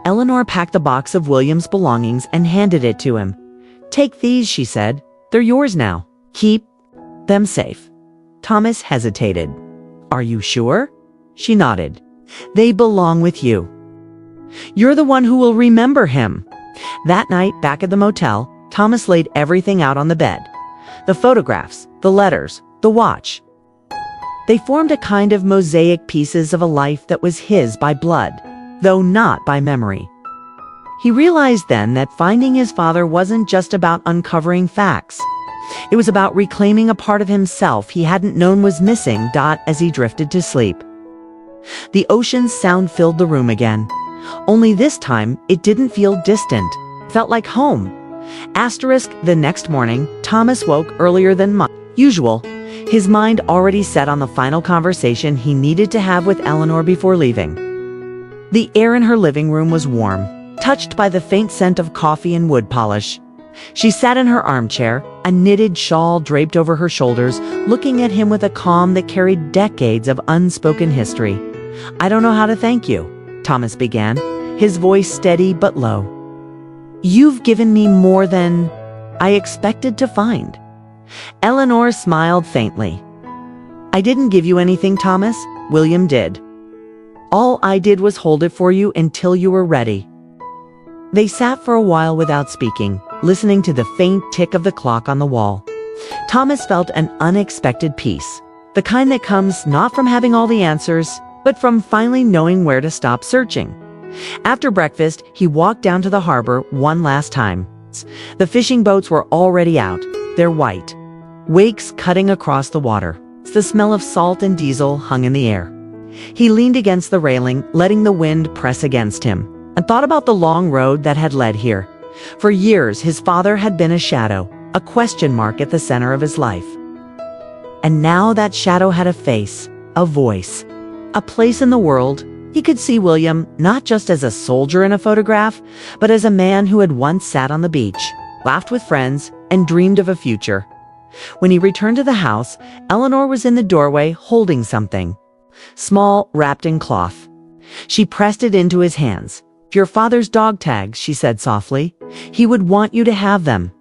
Eleanor packed the box of William's belongings and handed it to him. "Take these," she said. "They're yours now. Keep them safe." Thomas hesitated. "Are you sure?" She nodded. "They belong with you. You're the one who will remember him." That night, back at the motel, Thomas laid everything out on the bed. The photographs, the letters, the watch. They formed a kind of mosaic pieces of a life that was his by blood, though not by memory. He realized then that finding his father wasn't just about uncovering facts. It was about reclaiming a part of himself he hadn't known was missing. As he drifted to sleep, the ocean's sound filled the room again. Only this time, it didn't feel distant. It felt like home. The next morning, Thomas woke earlier than usual, his mind already set on the final conversation he needed to have with Eleanor before leaving. The air in her living room was warm, touched by the faint scent of coffee and wood polish. She sat in her armchair, a knitted shawl draped over her shoulders, looking at him with a calm that carried decades of unspoken history. "I don't know how to thank you," Thomas began, his voice steady but low. "You've given me more than I expected to find." Eleanor smiled faintly. "I didn't give you anything, Thomas. William did. All I did was hold it for you until you were ready." They sat for a while without speaking, listening to the faint tick of the clock on the wall. Thomas felt an unexpected peace, the kind that comes not from having all the answers, but from finally knowing where to stop searching. After breakfast, he walked down to the harbor one last time. The fishing boats were already out, their white wakes cutting across the water. The smell of salt and diesel hung in the air. He leaned against the railing, letting the wind press against him, and thought about the long road that had led here. For years, his father had been a shadow, a question mark at the center of his life. And now that shadow had a face, a voice, a place in the world. He could see William not just as a soldier in a photograph, but as a man who had once sat on the beach, laughed with friends, and dreamed of a future. When he returned to the house, Eleanor was in the doorway holding something, small, wrapped in cloth. She pressed it into his hands. "Your father's dog tags," she said softly. "He would want you to have them."